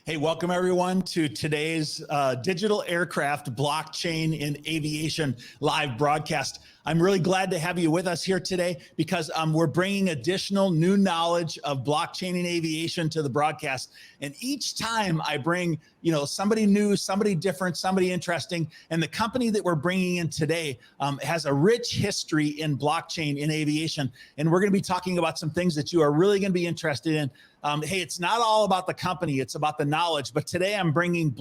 Hey, welcome everyone to today's Digital Aircraft Blockchain in Aviation live broadcast. I'm really glad to have you with us here today because we're bringing additional new knowledge of blockchain in aviation to the broadcast. And each time I bring, somebody new, somebody different, somebody interesting. And the company that we're bringing in today has a rich history in blockchain in aviation. And we're going to be talking about some things that you are really going to be interested in. Hey, it's not all about the company, it's about the knowledge. But today I'm bringing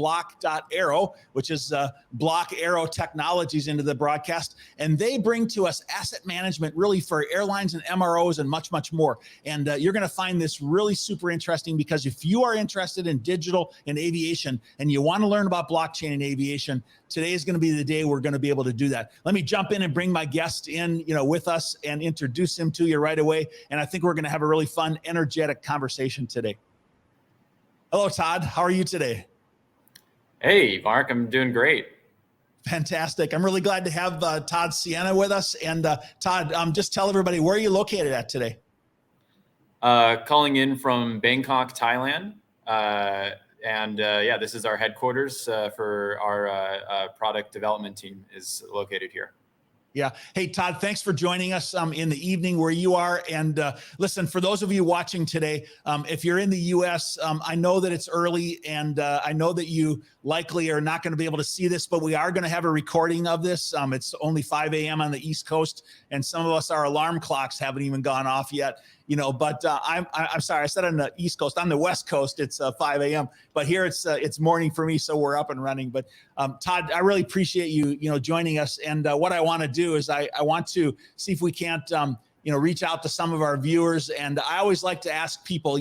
Aero, which is Aero Technologies, into the broadcast. And they bring to us asset management really for airlines and MROs and much, much more. And you're going to find this really super interesting because if you are interested in digital and aviation and you want to learn about blockchain in aviation, today is going to be the day we're going to be able to do that. Let me jump in and bring my guest in, with us and introduce him to you right away. And I think we're going to have a really fun, energetic conversation today. Hello, Todd. How are you today? Hey, Mark. I'm doing great. Fantastic. I'm really glad to have Todd Sienna with us. And Todd, just tell everybody, where are you located at today? Calling in from Bangkok, Thailand. This is our headquarters for our product development team is located here. Yeah. Hey, Todd, thanks for joining us in the evening where you are. And listen, for those of you watching today, if you're in the US, I know that it's early and I know that you likely are not going to be able to see this, but we are going to have a recording of this. It's only 5 a.m. on the East Coast, and some of us, our alarm clocks haven't even gone off yet. But I'm sorry, I said on the East Coast. On the West Coast, it's 5 a.m. But here it's morning for me, so we're up and running. But Todd, I really appreciate you joining us. And what I want to do is I want to see if we can't reach out to some of our viewers. And I always like to ask people,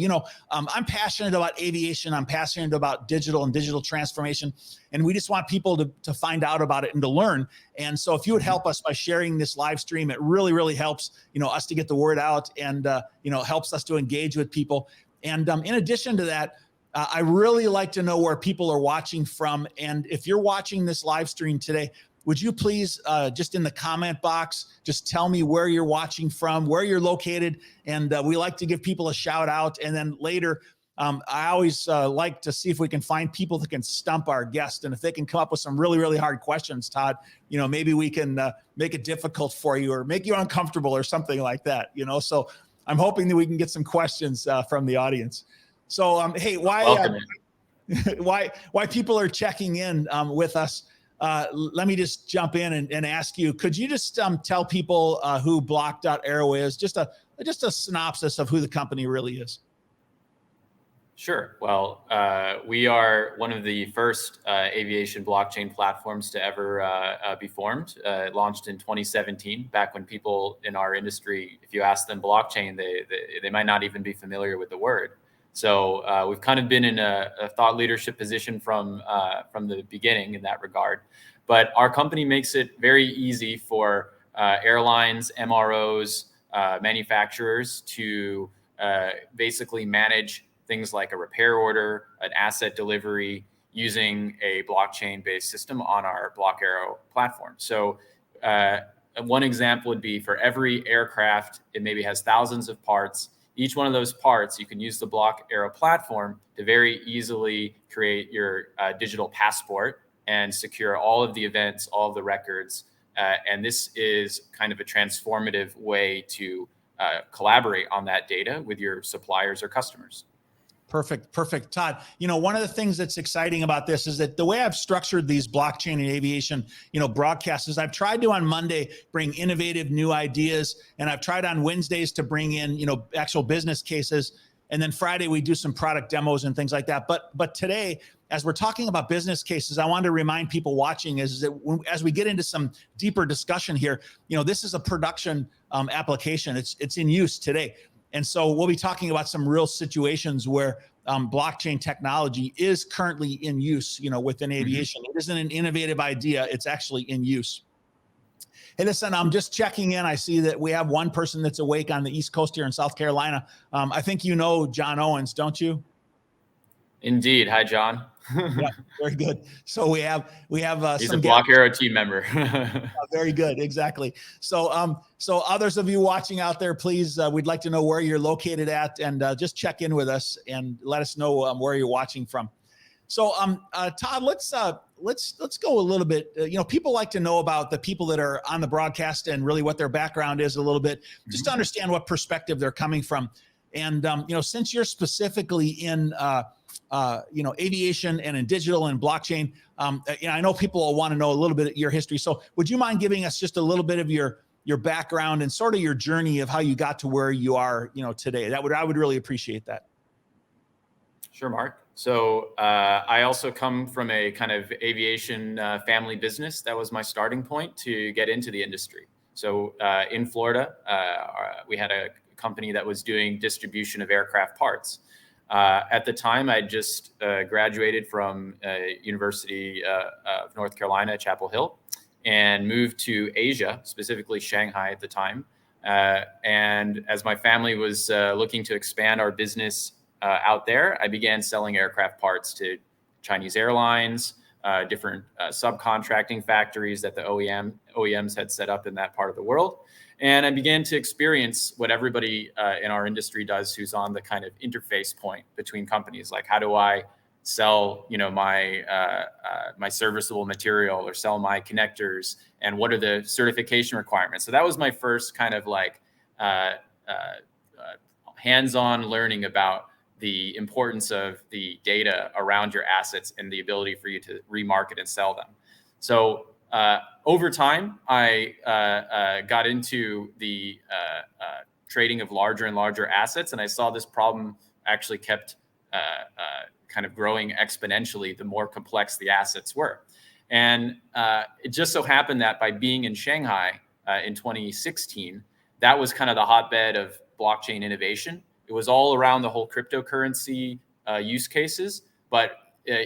I'm passionate about aviation. I'm passionate about digital and digital transformation. And we just want people to find out about it and to learn. And so if you would help us by sharing this live stream, it really, really helps, us to get the word out and, helps us to engage with people. And in addition to that, I really like to know where people are watching from. And if you're watching this live stream today, would you please just in the comment box, just tell me where you're watching from, where you're located. And we like to give people a shout out. And then later, I always like to see if we can find people that can stump our guest. And if they can come up with some really, really hard questions, Todd, maybe we can make it difficult for you or make you uncomfortable or something like that, So I'm hoping that we can get some questions from the audience. So, hey, why people are checking in with us? Let me just jump in and ask you, could you just tell people who Aero is, just a synopsis of who the company really is? Sure. Well, we are one of the first aviation blockchain platforms to ever be formed. It launched in 2017, back when people in our industry, if you ask them blockchain, they might not even be familiar with the word. So we've kind of been in a thought leadership position from the beginning in that regard. But our company makes it very easy for airlines, MROs, manufacturers to basically manage things like a repair order, an asset delivery, using a blockchain-based system on our Aero platform. So one example would be for every aircraft, it maybe has thousands of parts. Each one of those parts, you can use the Aero platform to very easily create your digital passport and secure all of the events, all of the records. And this is kind of a transformative way to collaborate on that data with your suppliers or customers. Perfect. Todd, one of the things that's exciting about this is that the way I've structured these blockchain and aviation, broadcasts is I've tried to on Monday bring innovative new ideas, and I've tried on Wednesdays to bring in, actual business cases. And then Friday we do some product demos and things like that. But today, as we're talking about business cases, I want to remind people watching is that as we get into some deeper discussion here, this is a production application. It's in use today. And so we'll be talking about some real situations where blockchain technology is currently in use, within aviation. It isn't an innovative idea. It's actually in use. Hey, listen, I'm just checking in. I see that we have one person that's awake on the East Coast here in South Carolina. I think you know John Owens, don't you? Indeed. Hi, John. Yeah, very good. So we have he's a Aero team member. Very good. Exactly. So others of you watching out there, please, we'd like to know where you're located at, and just check in with us and let us know where you're watching from. So, Todd, let's go a little bit. People like to know about the people that are on the broadcast and really what their background is a little bit, just to understand what perspective they're coming from. And since you're specifically in aviation and in digital and blockchain, I know people will want to know a little bit of your history. So, would you mind giving us just a little bit of your background and sort of your journey of how you got to where you are, today? I would really appreciate that. Sure, Mark. So I also come from a kind of aviation family business. That was my starting point to get into the industry. So in Florida, we had a company that was doing distribution of aircraft parts. At the time, I just graduated from University of North Carolina, Chapel Hill, and moved to Asia, specifically Shanghai at the time. And as my family was looking to expand our business out there, I began selling aircraft parts to Chinese airlines, different subcontracting factories that the OEMs had set up in that part of the world. And I began to experience what everybody in our industry does who's on the kind of interface point between companies. Like, how do I sell, my serviceable material or sell my connectors, and what are the certification requirements? So that was my first kind of like hands-on learning about the importance of the data around your assets and the ability for you to remarket and sell them. So over time, I got into the trading of larger and larger assets, and I saw this problem actually kept kind of growing exponentially the more complex the assets were. And it just so happened that by being in Shanghai in 2016, that was kind of the hotbed of blockchain innovation. It was all around the whole cryptocurrency use cases, but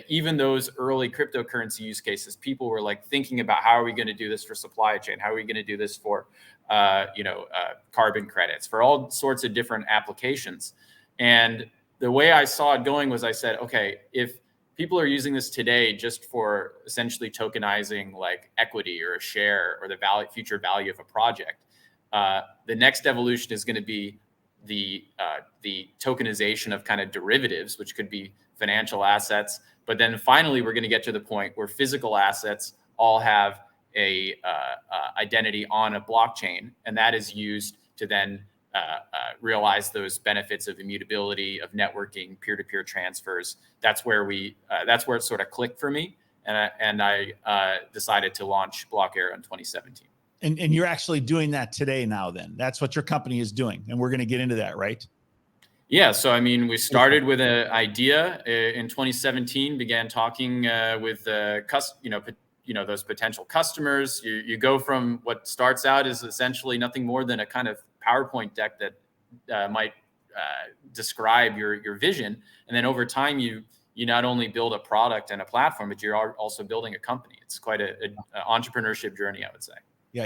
even those early cryptocurrency use cases, people were like thinking about, how are we going to do this for supply chain? How are we going to do this for, carbon credits, for all sorts of different applications? And the way I saw it going was, I said, okay, if people are using this today just for essentially tokenizing like equity or a share or the future value of a project, the next evolution is going to be the tokenization of kind of derivatives, which could be financial assets. But then finally, we're going to get to the point where physical assets all have a identity on a blockchain, and that is used to then realize those benefits of immutability, of networking, peer-to-peer transfers. That's where it sort of clicked for me, and I decided to launch Aero in 2017. And you're actually doing that today now then. That's what your company is doing. And we're going to get into that, right? Yeah. So, I mean, we started with an idea in 2017, began talking with those potential customers. You go from what starts out as essentially nothing more than a kind of PowerPoint deck that might describe your vision. And then over time, you not only build a product and a platform, but you're also building a company. It's quite an entrepreneurship journey, I would say. Yeah,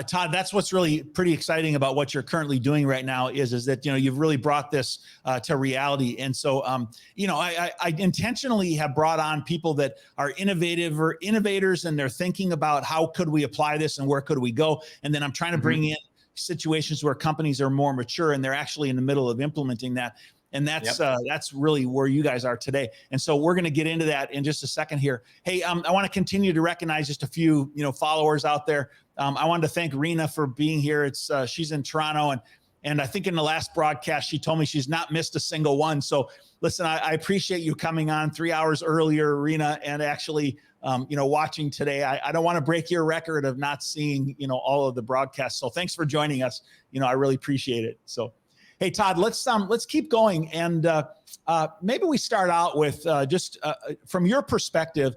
Todd, that's what's really pretty exciting about what you're currently doing right now is that, you've really brought this to reality. And so, I intentionally have brought on people that are innovative or innovators, and they're thinking about how could we apply this and where could we go? And then I'm trying to bring in situations where companies are more mature and they're actually in the middle of implementing that. And that's really where you guys are today. And so we're going to get into that in just a second here. Hey, I want to continue to recognize just a few, followers out there. I wanted to thank Rena for being here. She's in Toronto, and I think in the last broadcast, she told me she's not missed a single one. So listen, I appreciate you coming on 3 hours earlier, Rena, and actually, watching today. I don't want to break your record of not seeing, all of the broadcasts. So thanks for joining us. I really appreciate it. So. Hey, Todd, let's keep going. And maybe we start out with just from your perspective.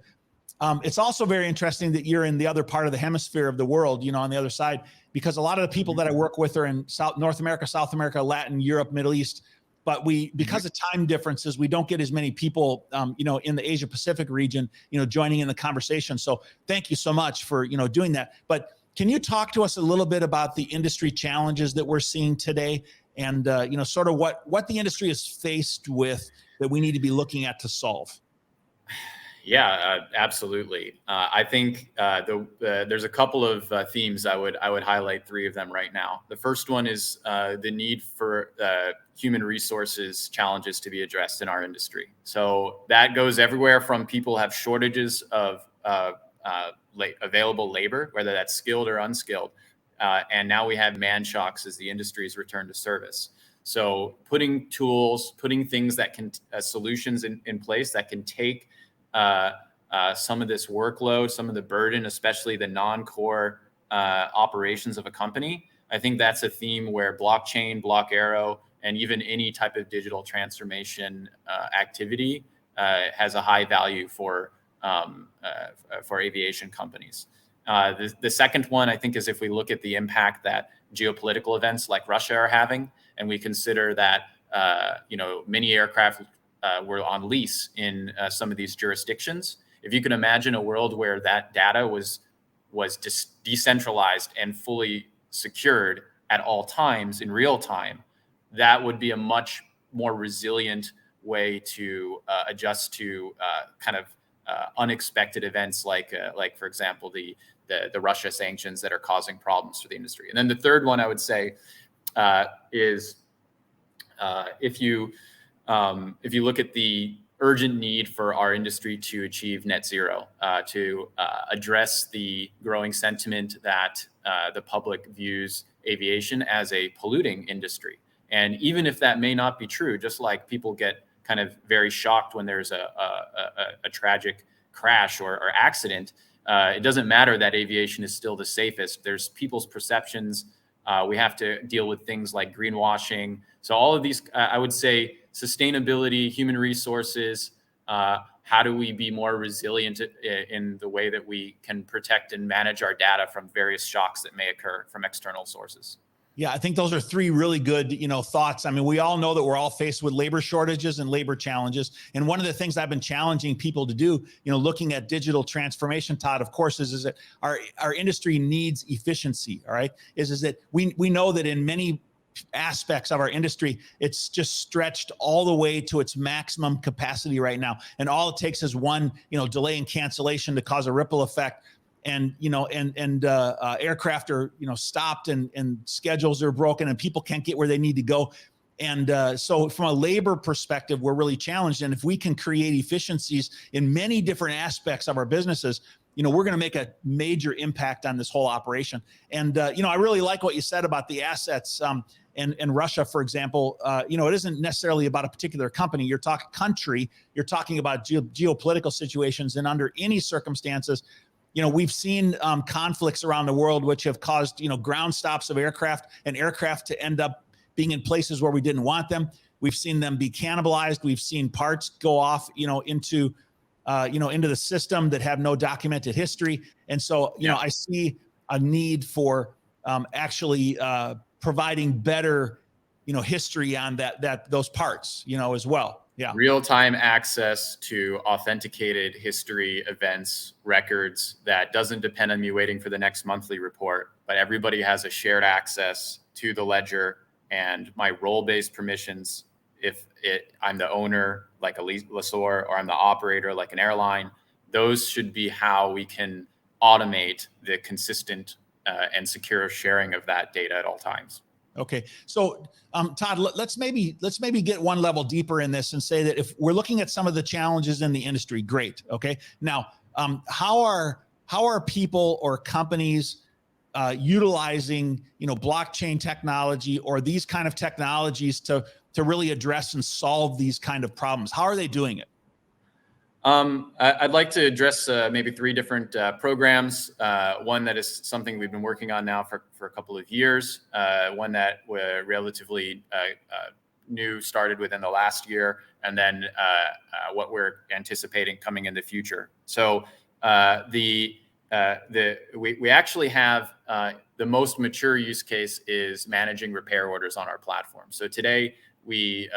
It's also very interesting that you're in the other part of the hemisphere of the world, on the other side, because a lot of the people that I work with are in North America, South America, Latin, Europe, Middle East. But because of time differences, we don't get as many people, in the Asia Pacific region, joining in the conversation. So thank you so much for, doing that. But can you talk to us a little bit about the industry challenges that we're seeing today? And, sort of what the industry is faced with that we need to be looking at to solve? Absolutely. I think there's a couple of themes I would highlight, three of them right now. The first one is the need for human resources challenges to be addressed in our industry. So that goes everywhere from people have shortages of available labor, whether that's skilled or unskilled, and now we have man shocks as the industry's return to service. So putting tools, putting things that can solutions in place that can take some of this workload, some of the burden, especially the non-core operations of a company. I think that's a theme where blockchain, Aero, and even any type of digital transformation activity has a high value for aviation companies. The second one, I think, is if we look at the impact that geopolitical events like Russia are having, and we consider that many aircraft were on lease in some of these jurisdictions. If you can imagine a world where that data was decentralized and fully secured at all times in real time, that would be a much more resilient way to adjust to unexpected events like for example the Russia sanctions that are causing problems for the industry. And then the third one I would say is if you look at the urgent need for our industry to achieve net zero, to address the growing sentiment that the public views aviation as a polluting industry. And even if that may not be true, just like people get kind of very shocked when there's a tragic crash or accident, it doesn't matter that aviation is still the safest. There's people's perceptions. We have to deal with things like greenwashing. So all of these, I would say, sustainability, human resources, how do we be more resilient in the way that we can protect and manage our data from various shocks that may occur from external sources? Yeah, I think those are three really good, thoughts. I mean, we all know that we're all faced with labor shortages and labor challenges. And one of the things I've been challenging people to do, looking at digital transformation, Todd, of course, is that our industry needs efficiency. All right, is that we know that in many aspects of our industry, it's just stretched all the way to its maximum capacity right now. And all it takes is one, delay and cancellation to cause a ripple effect. And aircraft are stopped and schedules are broken and people can't get where they need to go. And so from a labor perspective, we're really challenged. And if we can create efficiencies in many different aspects of our businesses, we're going to make a major impact on this whole operation. And I really like what you said about the assets. And Russia, for example, it isn't necessarily about a particular company. You're talking country. You're talking about geopolitical situations, and under any circumstances, we've seen conflicts around the world which have caused, ground stops of aircraft and aircraft to end up being in places where we didn't want them. We've seen them be cannibalized. We've seen parts go off, into the system that have no documented history. And so, I see a need for actually providing better, history on those parts, as well. Yeah. Real-time access to authenticated history, events, records that doesn't depend on me waiting for the next monthly report, but everybody has a shared access to the ledger and my role-based permissions. If I'm the owner, like a lessor, or I'm the operator, like an airline, those should be how we can automate the consistent and secure sharing of that data at all times. Okay. So, Todd, let's maybe get one level deeper in this and say that if we're looking at some of the challenges in the industry, great. Okay. Now, how are people or companies utilizing, blockchain technology or these kind of technologies to really address and solve these kind of problems? How are they doing it? I'd like to address maybe three different programs. One that is something we've been working on now for a couple of years. One that we're relatively new, started within the last year, and then what we're anticipating coming in the future. So we actually have the most mature use case is managing repair orders on our platform. So today, we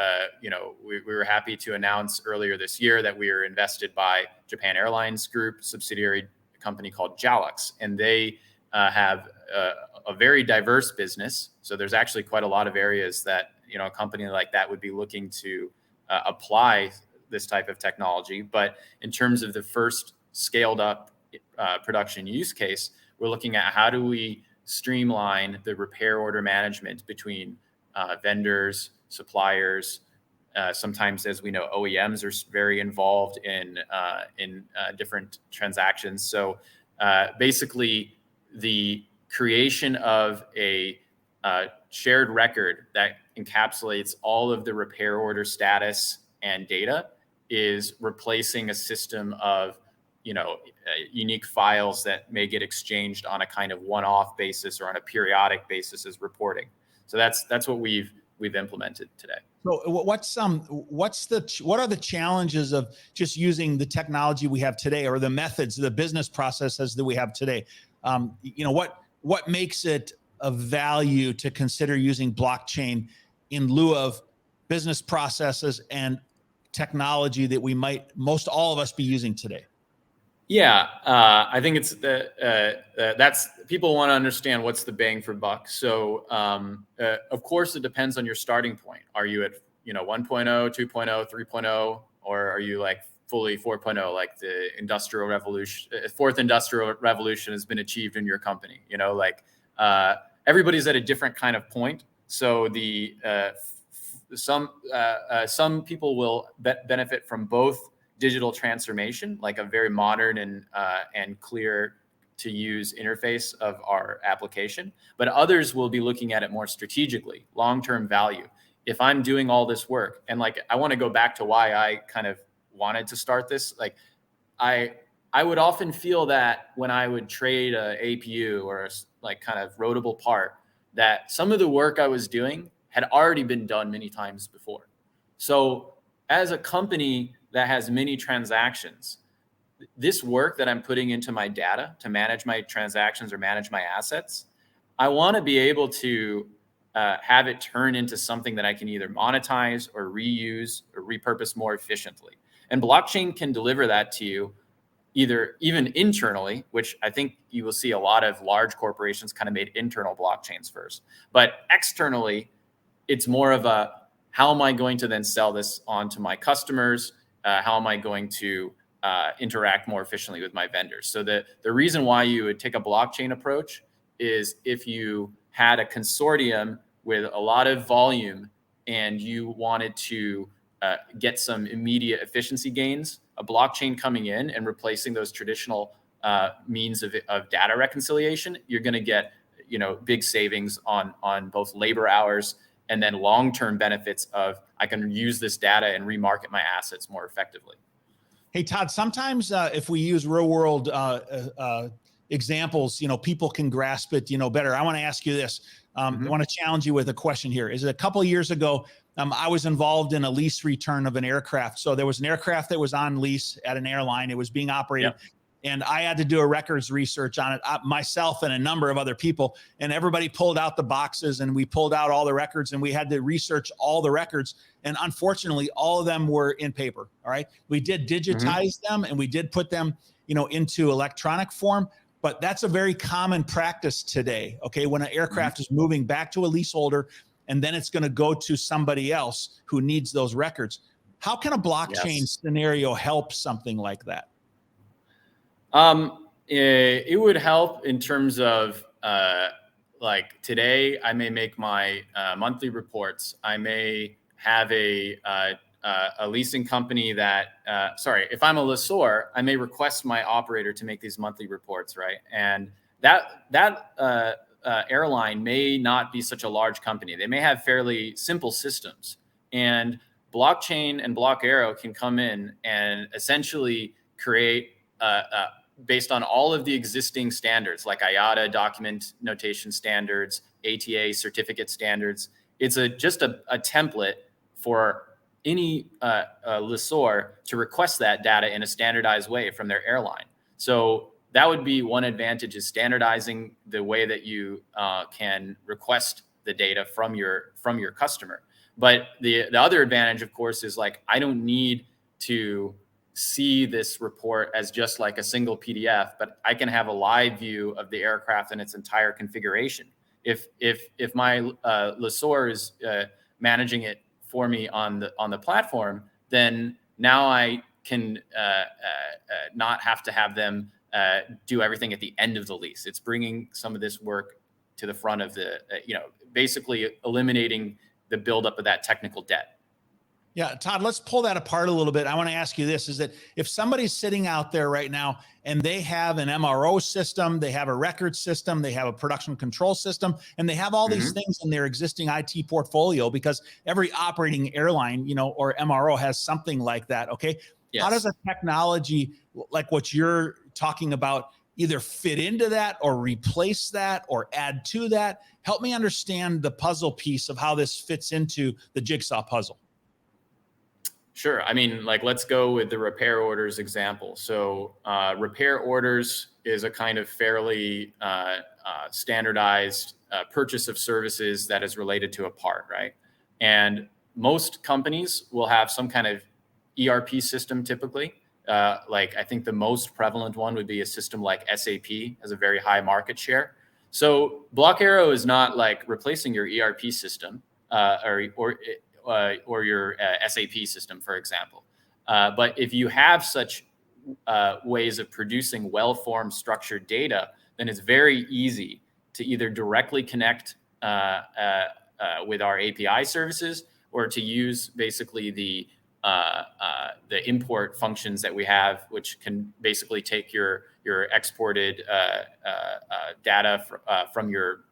were happy to announce earlier this year that we were invested by Japan Airlines Group, subsidiary company called Jalux, and they have a very diverse business. So there's actually quite a lot of areas that a company like that would be looking to apply this type of technology. But in terms of the first scaled up production use case, we're looking at how do we streamline the repair order management between vendors, suppliers. Sometimes, as we know, OEMs are very involved in different transactions. So basically, the creation of a shared record that encapsulates all of the repair order status and data is replacing a system of unique files that may get exchanged on a kind of one-off basis or on a periodic basis as reporting. So that's what we've implemented today. So what are the challenges of just using the technology we have today, or the methods, the business processes that we have today? What makes it of value to consider using blockchain in lieu of business processes and technology that we might most all of us be using today? Yeah, I think it's that's people want to understand what's the bang for buck. So of course it depends on your starting point. Are you at 1.0, 2.0, 3.0, or are you like fully 4.0, like the industrial revolution, fourth industrial revolution has been achieved in your company? Everybody's at a different kind of point. So some people will benefit from both digital transformation, like a very modern and clear to use interface of our application, but others will be looking at it more strategically, long-term value. If I'm doing all this work, and like I want to go back to why I kind of wanted to start this, like I would often feel that when I would trade a APU or a like kind of roadable part, that some of the work I was doing had already been done many times before. So as a company that has many transactions, this work that I'm putting into my data to manage my transactions or manage my assets, I want to be able to have it turn into something that I can either monetize or reuse or repurpose more efficiently. And blockchain can deliver that to you either even internally, which I think you will see a lot of large corporations kind of made internal blockchains first. But externally, it's more of a, how am I going to then sell this on to my customers? How am I going to interact more efficiently with my vendors? So the reason why you would take a blockchain approach is if you had a consortium with a lot of volume and you wanted to get some immediate efficiency gains, a blockchain coming in and replacing those traditional means of data reconciliation, you're going to get big savings on both labor hours and then long-term benefits of I can use this data and remarket my assets more effectively. Hey, Todd, sometimes if we use real world examples, people can grasp it, better. I want to ask you this. I want to challenge you with a question here. Is it a couple of years ago, I was involved in a lease return of an aircraft. So there was an aircraft that was on lease at an airline. It was being operated. Yep. And I had to do a records research on it myself and a number of other people. And everybody pulled out the boxes and we pulled out all the records and we had to research all the records. And unfortunately, all of them were in paper. All right. We did digitize them and we did put them, into electronic form. But that's a very common practice today. Okay. When an aircraft is moving back to a leaseholder and then it's going to go to somebody else who needs those records. How can a blockchain scenario help something like that? It would help in terms of like today, I may make my monthly reports. I may have a leasing company that, if I'm a lessor, I may request my operator to make these monthly reports, right? And that airline may not be such a large company. They may have fairly simple systems, and blockchain and Aero can come in and essentially create based on all of the existing standards like IATA document notation standards, ATA certificate standards. It's just a template for any lessor to request that data in a standardized way from their airline. So that would be one advantage, is standardizing the way that you can request the data from your customer. But the other advantage, of course, is like I don't need to see this report as just like a single PDF, but I can have a live view of the aircraft and its entire configuration. If my lessor is managing it for me on the platform, then Now I can not have to have them do everything at the end of the lease. It's bringing some of this work to the front of the, basically eliminating the buildup of that technical debt. Yeah, Todd, let's pull that apart a little bit. I want to ask you this, is that if somebody's sitting out there right now and they have an MRO system, they have a record system, they have a production control system, and they have all these things in their existing IT portfolio, because every operating airline, or MRO has something like that. Okay. Yes. How does a technology like what you're talking about either fit into that or replace that or add to that? Help me understand the puzzle piece of how this fits into the jigsaw puzzle. Sure. I mean, let's go with the repair orders example. So repair orders is a kind of fairly standardized purchase of services that is related to a part, right? And most companies will have some kind of ERP system typically. I think the most prevalent one would be a system like SAP, has a very high market share. So Block Aero is not replacing your ERP system or your SAP system, for example. But if you have such ways of producing well-formed structured data, then it's very easy to either directly connect with our API services, or to use basically the import functions that we have, which can basically take your exported data from your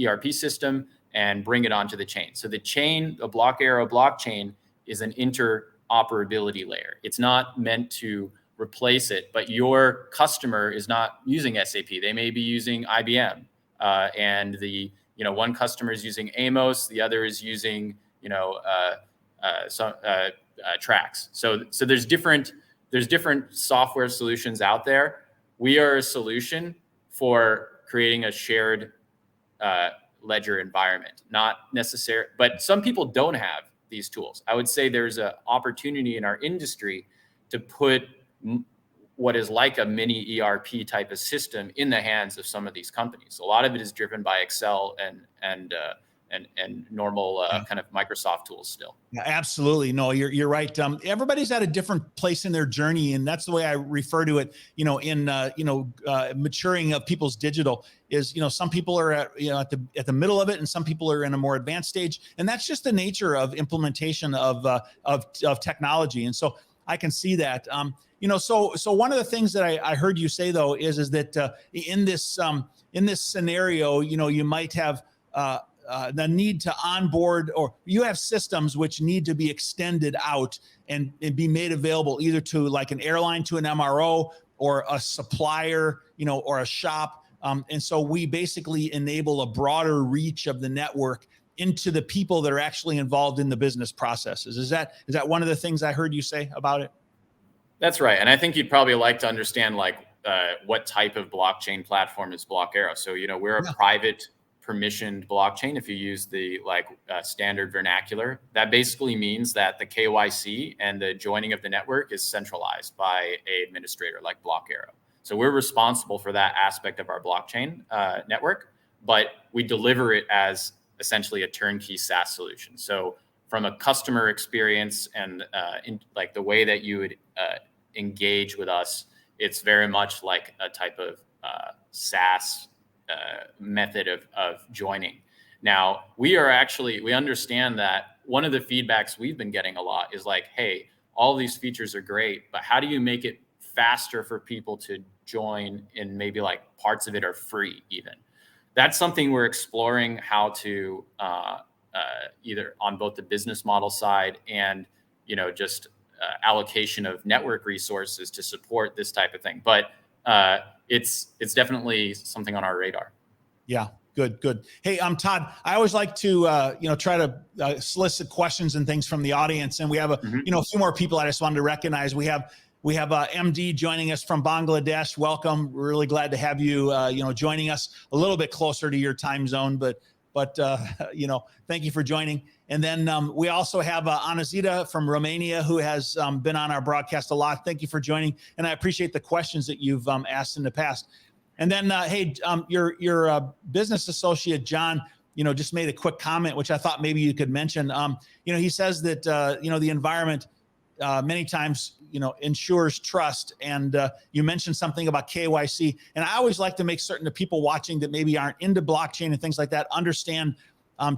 ERP system and bring it onto the chain. So the chain, the Block Aero blockchain, is an interoperability layer. It's not meant to replace it, but your customer is not using SAP. They may be using IBM, and one customer is using Amos, the other is using Trax. So there's different software solutions out there. We are a solution for creating a shared ledger environment, not necessary, but some people don't have these tools. I would say there's an opportunity in our industry to put what is like a mini ERP type of system in the hands of some of these companies. A lot of it is driven by Excel and normal kind of Microsoft tools still. Yeah, absolutely. No, you're right. Everybody's at a different place in their journey, and that's the way I refer to it. In maturing of people's digital is, some people are at the middle of it, and some people are in a more advanced stage, and that's just the nature of implementation of technology. And so I can see that. So one of the things that I heard you say though is that in this scenario, you might have the need to onboard, or you have systems which need to be extended out and be made available either to like an airline, to an MRO, or a supplier, or a shop. And so we basically enable a broader reach of the network into the people that are actually involved in the business processes. Is that one of the things I heard you say about it? That's right. And I think you'd probably like to understand what type of blockchain platform is Block Aero. So, we're a private permissioned blockchain. If you use the standard vernacular, that basically means that the KYC and the joining of the network is centralized by an administrator like Block Aero. So we're responsible for that aspect of our blockchain network, but we deliver it as essentially a turnkey SaaS solution. So from a customer experience and the way that you would engage with us, it's very much like a type of SaaS method of joining. Now, we understand that one of the feedbacks we've been getting a lot is hey, all these features are great, but how do you make it faster for people to join, and maybe parts of it are free even? That's something we're exploring how to either on both the business model side and just allocation of network resources to support this type of thing. But it's definitely something on our radar. Yeah, good. Hey, Todd, I always like to try to solicit questions and things from the audience, and we have a few more people I just wanted to recognize. We have MD joining us from Bangladesh. Welcome. We're really glad to have you joining us a little bit closer to your time zone, but thank you for joining. And then we also have Anazita from Romania, who has been on our broadcast a lot. Thank you for joining, and I appreciate the questions that you've asked in the past. And then, hey, your business associate John, just made a quick comment, which I thought maybe you could mention. He says that the environment many times, ensures trust. And you mentioned something about KYC. And I always like to make certain that people watching that maybe aren't into blockchain and things like that understand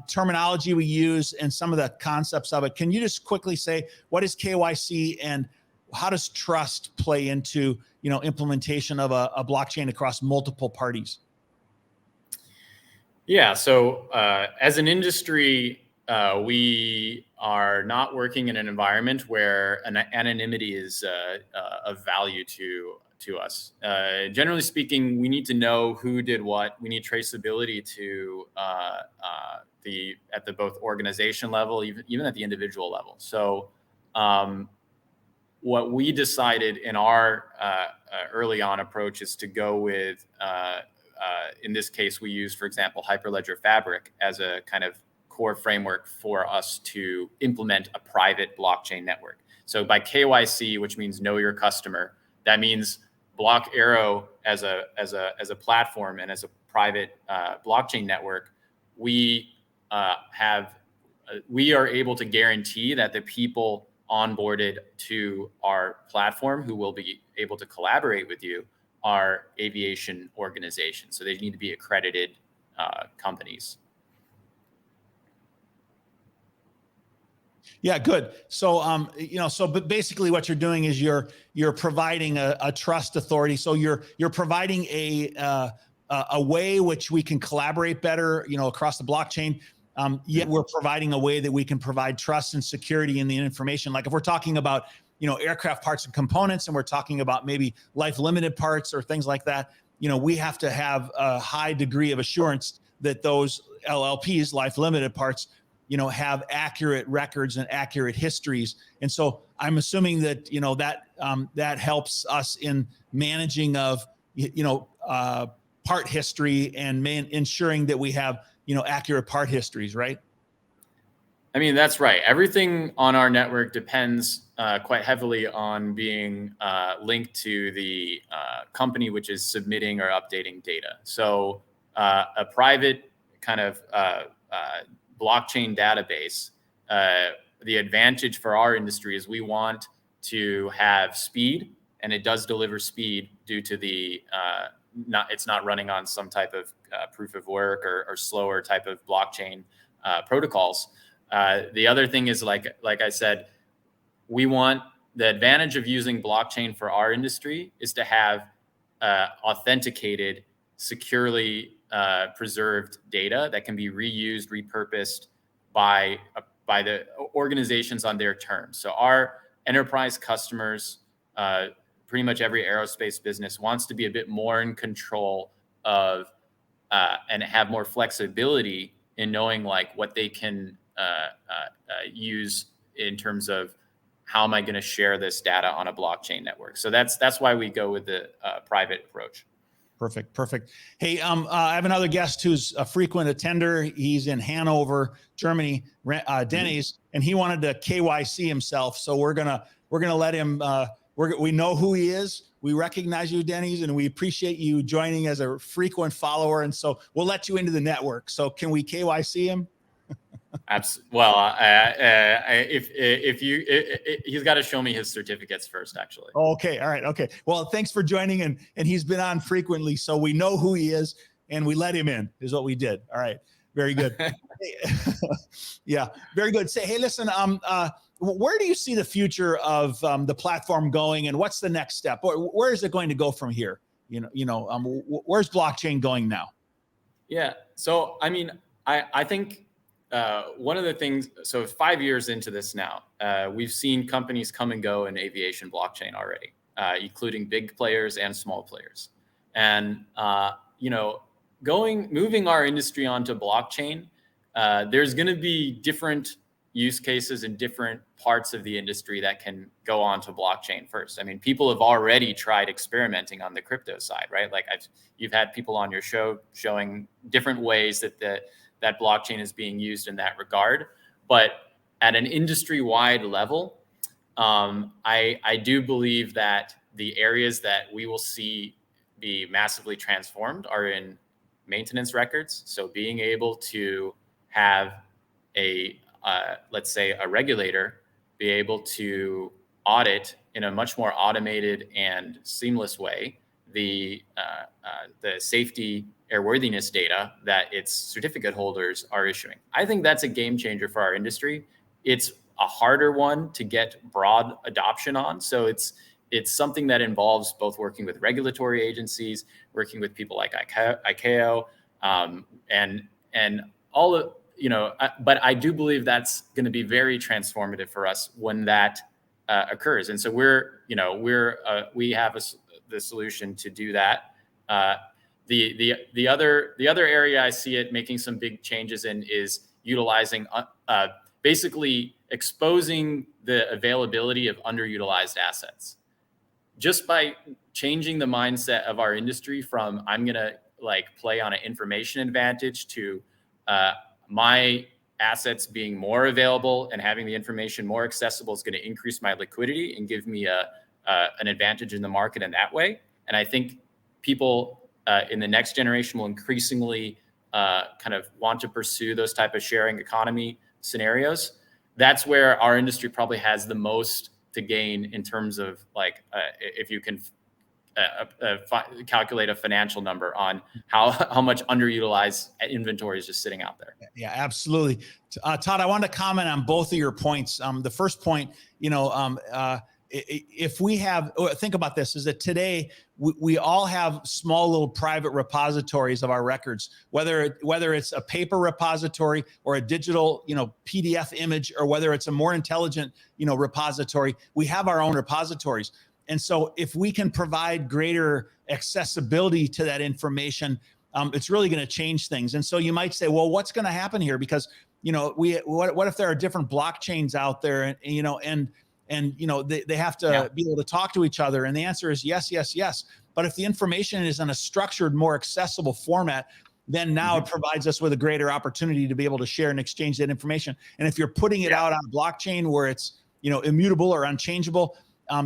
terminology we use and some of the concepts of it. Can you just quickly say, what is KYC and how does trust play into, implementation of a blockchain across multiple parties? Yeah. So as an industry, we are not working in an environment where anonymity is of value to us. Generally speaking, we need to know who did what. We need traceability to at the both organization level, even at the individual level. So what we decided in our early on approach is to go with, in this case, we use, for example, Hyperledger Fabric as a kind of core framework for us to implement a private blockchain network. So by KYC, which means know your customer, that means Aero as a platform and as a private blockchain network, we are able to guarantee that the people onboarded to our platform who will be able to collaborate with you are aviation organizations. So they need to be accredited companies. Yeah, good. So, but basically what you're doing is you're providing a trust authority. So you're providing a way which we can collaborate better, across the blockchain. Yet we're providing a way that we can provide trust and security in the information. Like if we're talking about, aircraft parts and components, and we're talking about maybe life limited parts or things like that, we have to have a high degree of assurance that those LLPs, life limited parts, have accurate records and accurate histories. And so I'm assuming that, that helps us in managing of, part history and ensuring that we have, accurate part histories, right? I mean, that's right. Everything on our network depends quite heavily on being linked to the company which is submitting or updating data. So a private kind of blockchain database, the advantage for our industry is we want to have speed, and it does deliver speed due to the it's not running on some type of proof of work or slower type of blockchain protocols. The other thing is, like I said, we want the advantage of using blockchain for our industry is to have authenticated, securely preserved data that can be reused, repurposed by the organizations on their terms. So our enterprise customers, pretty much every aerospace business wants to be a bit more in control of and have more flexibility in knowing like what they can use in terms of how am I going to share this data on a blockchain network. So that's why we go with the private approach. Perfect. Hey, I have another guest who's a frequent attender. He's in Hanover, Germany, Denny's, and he wanted to KYC himself. So we're gonna let him. We know who he is. We recognize you, Denny's, and we appreciate you joining as a frequent follower. And so we'll let you into the network. So can we KYC him? Well, he's got to show me his certificates first, actually. Okay. All right. Okay. Well, thanks for joining, and he's been on frequently, so we know who he is, and we let him in is what we did. All right. Very good. Yeah. Very good. Say, hey, listen, where do you see the future of the platform going, and what's the next step? Where is it going to go from here? Where's blockchain going now? Yeah. So, I mean, I think one of the things, so 5 years into this now, we've seen companies come and go in aviation blockchain already, including big players and small players. And, moving our industry onto blockchain, there's going to be different use cases in different parts of the industry that can go onto blockchain first. I mean, people have already tried experimenting on the crypto side, right? Like you've had people on your show showing different ways that that blockchain is being used in that regard. But at an industry-wide level, I do believe that the areas that we will see be massively transformed are in maintenance records. So being able to have let's say a regulator be able to audit in a much more automated and seamless way the safety airworthiness data that its certificate holders are issuing. I think that's a game changer for our industry. It's a harder one to get broad adoption on. So it's something that involves both working with regulatory agencies, working with people like ICAO, and all of, but I do believe that's going to be very transformative for us when that occurs. And so we have the solution to do that. The other area I see it making some big changes in is utilizing, basically exposing the availability of underutilized assets. Just by changing the mindset of our industry from I'm going to play on an information advantage to my assets being more available and having the information more accessible is going to increase my liquidity and give me an advantage in the market in that way. And I think people in the next generation will increasingly kind of want to pursue those type of sharing economy scenarios. That's where our industry probably has the most to gain in terms of if you can calculate a financial number on how much underutilized inventory is just sitting out there. Yeah, absolutely. Todd, I wanted to comment on both of your points. The first point, if we have, think about this, is that today we all have small little private repositories of our records, whether it's a paper repository or a digital, PDF image, or whether it's a more intelligent, repository. We have our own repositories. And so if we can provide greater accessibility to that information, it's really going to change things. And so you might say, well, what's going to happen here? Because, what if there are different blockchains out there and they have to be able to talk to each other? And the answer is yes, yes, yes. But if the information is in a structured, more accessible format, then now it provides us with a greater opportunity to be able to share and exchange that information. And if you're putting it out on a blockchain where it's, immutable or unchangeable,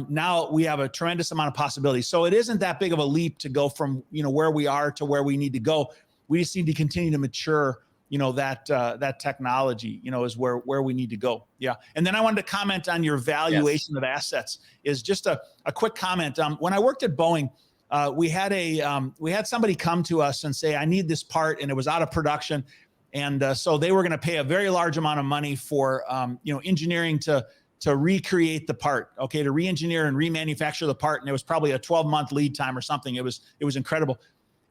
now we have a tremendous amount of possibilities. So it isn't that big of a leap to go from, where we are to where we need to go. We just need to continue to mature, that technology, is where we need to go. Yeah. And then I wanted to comment on your valuation of assets. Is just a quick comment. When I worked at Boeing, we had somebody come to us and say, I need this part, and it was out of production. And so they were going to pay a very large amount of money for, engineering to recreate the part, to re-engineer and remanufacture the part. And it was probably a 12-month lead time or something. It was incredible.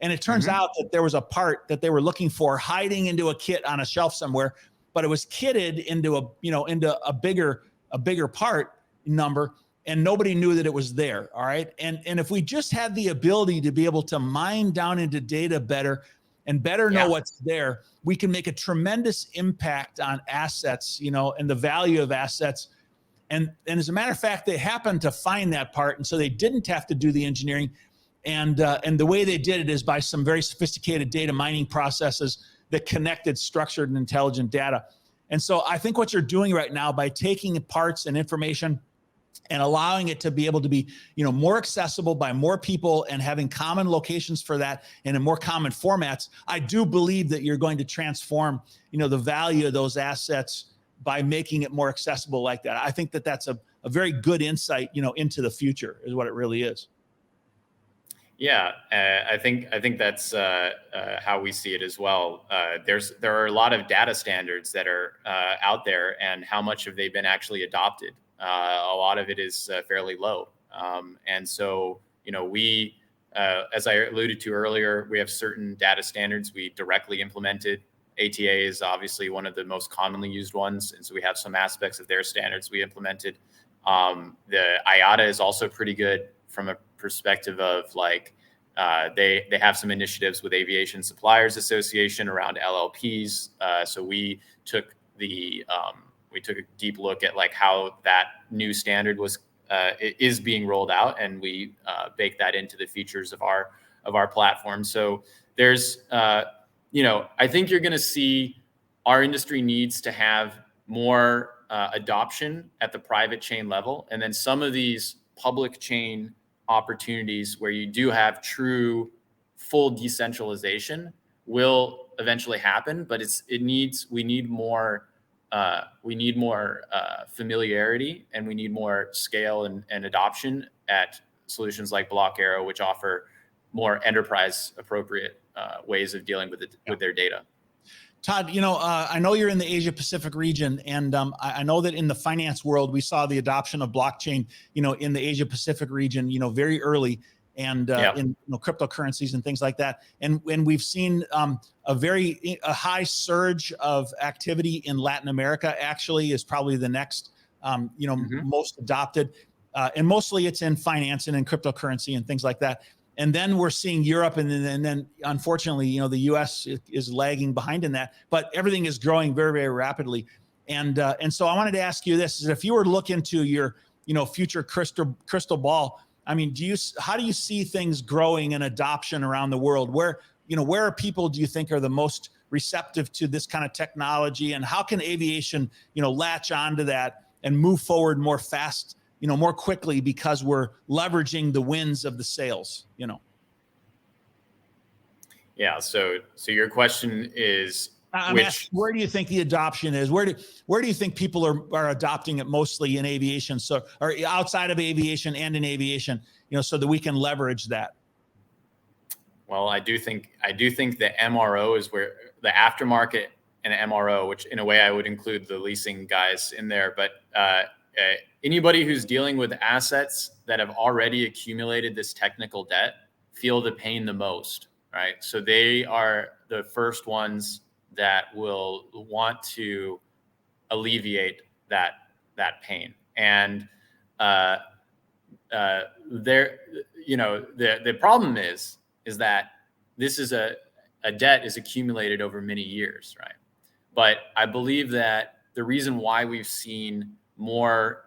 And it turns out that there was a part that they were looking for hiding into a kit on a shelf somewhere, but it was kitted into a bigger part number, and nobody knew that it was there. All right. And if we just had the ability to be able to mine down into data better and better know what's there, we can make a tremendous impact on assets, and the value of assets. And as a matter of fact, they happened to find that part, and so they didn't have to do the engineering. And the way they did it is by some very sophisticated data mining processes that connected structured and intelligent data. And so I think what you're doing right now by taking parts and information and allowing it to be able to be, more accessible by more people and having common locations for that and in more common formats, I do believe that you're going to transform, the value of those assets by making it more accessible like that. I think that that's a very good insight, into the future is what it really is. Yeah, I think that's how we see it as well. There are a lot of data standards that are out there, and how much have they been actually adopted? A lot of it is fairly low. And so, we, as I alluded to earlier, we have certain data standards we directly implemented. ATA is obviously one of the most commonly used ones, and so we have some aspects of their standards we implemented. The IATA is also pretty good from a perspective of they have some initiatives with Aviation Suppliers Association around LLPs. So we took a deep look at how that new standard is being rolled out, and we baked that into the features of our platform. So there's I think you're going to see our industry needs to have more adoption at the private chain level, and then some of these public chain opportunities where you do have true full decentralization will eventually happen, but we need more familiarity, and we need more scale and adoption at solutions like Block Aero, which offer more enterprise appropriate ways of dealing with their data. Todd, I know you're in the Asia Pacific region, and I know that in the finance world, we saw the adoption of blockchain, in the Asia Pacific region, very early, and in cryptocurrencies and things like that. And we've seen a high surge of activity in Latin America. Actually, is probably the next, most adopted, and mostly it's in finance and in cryptocurrency and things like that. And then we're seeing Europe, and then unfortunately, the U.S. is lagging behind in that. But everything is growing very, very rapidly. And so I wanted to ask you this: is if you were to look into your future crystal ball, I mean, how do you see things growing and adoption around the world? Where are people, do you think, are the most receptive to this kind of technology, and how can aviation latch onto that and move forward more fast? More quickly, because we're leveraging the winds of the sails, Yeah. So your question is, asking, where do you think the adoption is? Where do you think people are adopting it mostly in aviation? So, or outside of aviation and in aviation, so that we can leverage that. Well, I do think the MRO is where the aftermarket and MRO, which in a way I would include the leasing guys in there, but anybody who's dealing with assets that have already accumulated this technical debt feel the pain the most, right? So they are the first ones that will want to alleviate that pain. And the problem is that this is a debt is accumulated over many years, right? But I believe that the reason why we've seen more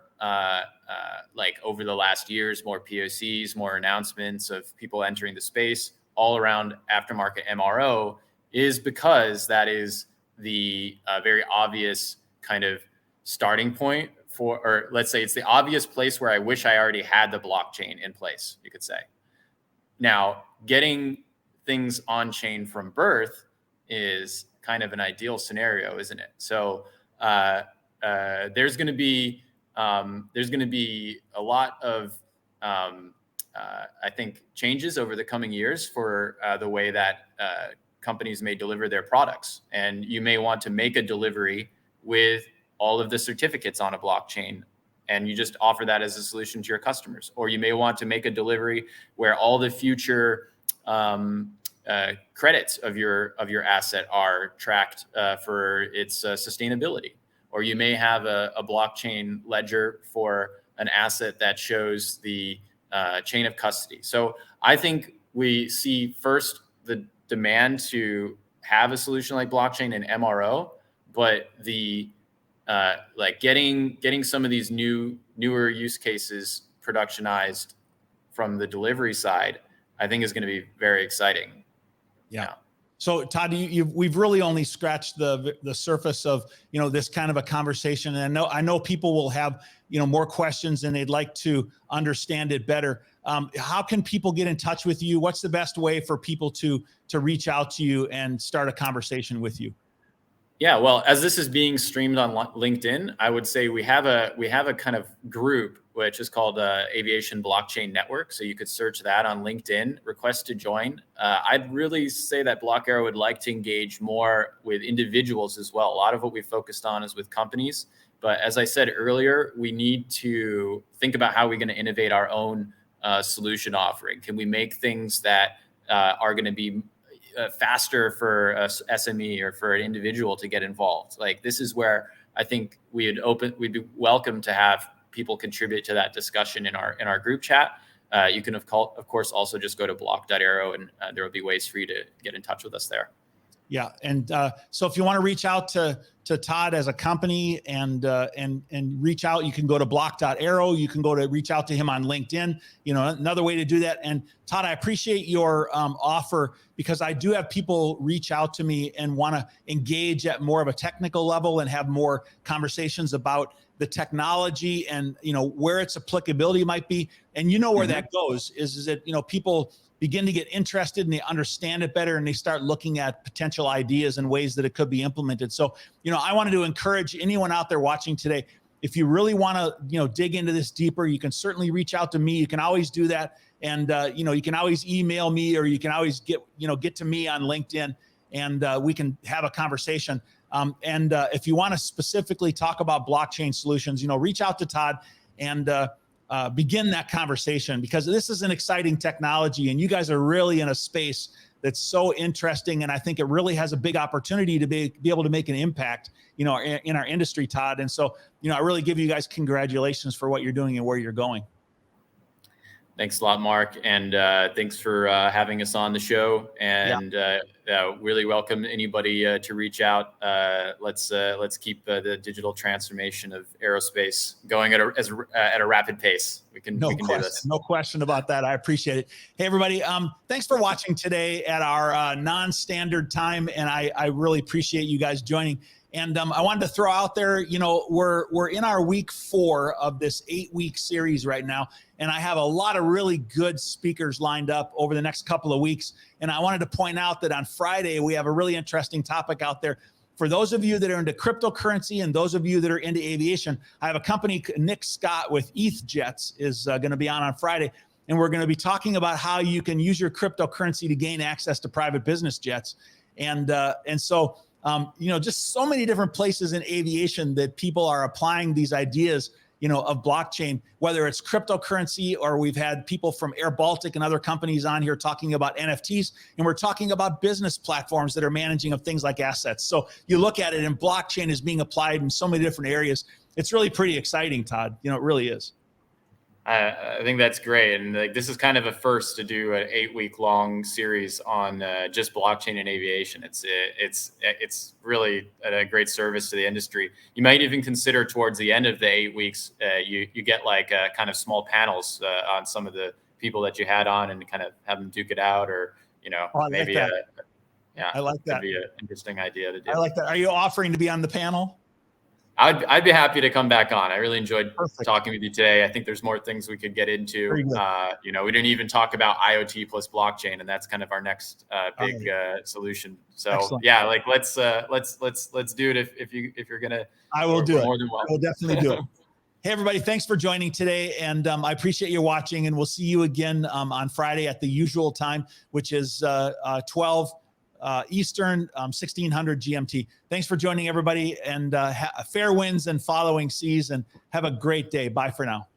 like over the last years, more POCs, more announcements of people entering the space all around aftermarket MRO is because that is the very obvious kind of starting point for, or let's say it's the obvious place where I wish I already had the blockchain in place, you could say. Now, getting things on chain from birth is kind of an ideal scenario, isn't it? So there's going to be a lot of, I think, changes over the coming years for the way that companies may deliver their products. And you may want to make a delivery with all of the certificates on a blockchain, and you just offer that as a solution to your customers. Or you may want to make a delivery where all the future credits of your asset are tracked for its sustainability. Or you may have a blockchain ledger for an asset that shows the chain of custody. So I think we see first the demand to have a solution like blockchain and MRO, but the like getting some of these newer use cases productionized from the delivery side, I think is going to be very exciting. Yeah. So Todd, we've really only scratched the surface of this kind of a conversation, and I know people will have more questions and they'd like to understand it better. How can people get in touch with you? What's the best way for people to reach out to you and start a conversation with you? Yeah, well, as this is being streamed on LinkedIn, I would say we have a kind of group which is called Aviation Blockchain Network. So you could search that on LinkedIn, request to join. I'd really say that Block Aero would like to engage more with individuals as well. A lot of what we focused on is with companies. But as I said earlier, we need to think about how we're going to innovate our own solution offering. Can we make things that are going to be faster for a SME or for an individual to get involved? Like, this is where I think we'd be welcome to have people contribute to that discussion in our group chat. You can of course also just go to block.aero, and there will be ways for you to get in touch with us there. Yeah, and so if you want to reach out to Todd as a company and reach out, you can go to block.aero. You can reach out to him on LinkedIn. Another way to do that. And Todd, I appreciate your offer, because I do have people reach out to me and want to engage at more of a technical level and have more conversations about the technology and where its applicability might be. And where that goes is that people begin to get interested and they understand it better, and they start looking at potential ideas and ways that it could be implemented. So, I wanted to encourage anyone out there watching today, if you really want to, dig into this deeper, you can certainly reach out to me. You can always do that. And, you can always email me, or you can always get to me on LinkedIn, and we can have a conversation. And if you want to specifically talk about blockchain solutions, reach out to Todd and begin that conversation, because this is an exciting technology, and you guys are really in a space that's so interesting. And I think it really has a big opportunity to be able to make an impact, in our industry, Todd. And so, I really give you guys congratulations for what you're doing and where you're going. Thanks a lot, Mark. And thanks for having us on the show. And really welcome anybody to reach out. Let's keep the digital transformation of aerospace going at a rapid pace. We can do this. No question about that. I appreciate it. Hey, everybody. Thanks for watching today at our non-standard time. And I really appreciate you guys joining. And I wanted to throw out there, we're in our week 4 of this 8-week series right now. And I have a lot of really good speakers lined up over the next couple of weeks. And I wanted to point out that on Friday, we have a really interesting topic out there. For those of you that are into cryptocurrency and those of you that are into aviation, I have a company, Nick Scott with ETHJets, is going to be on Friday. And we're going to be talking about how you can use your cryptocurrency to gain access to private business jets. And so, just so many different places in aviation that people are applying these ideas, of blockchain, whether it's cryptocurrency, or we've had people from Air Baltic and other companies on here talking about NFTs, and we're talking about business platforms that are managing of things like assets. So you look at it, and blockchain is being applied in so many different areas. It's really pretty exciting, Todd. It really is. I think that's great. And this is kind of a first to do an 8-week long series on just blockchain in aviation. It's really a great service to the industry. You might even consider towards the end of the 8 weeks, you get like kind of small panels on some of the people that you had on, and kind of have them duke it out, or, maybe, I like that. Could be an interesting idea to do. I like that. Are you offering to be on the panel? I'd be happy to come back on. I really enjoyed talking with you today. I think there's more things we could get into. We didn't even talk about IoT plus blockchain, and that's kind of our next big solution. So excellent. Let's do it if you're gonna. I will do it. More than welcome. I will definitely do it. Hey, everybody, thanks for joining today. And I appreciate you watching, and we'll see you again on Friday at the usual time, which is 12 Eastern, 1600 GMT. Thanks for joining, everybody, and fair winds and following seas, and have a great day. Bye for now.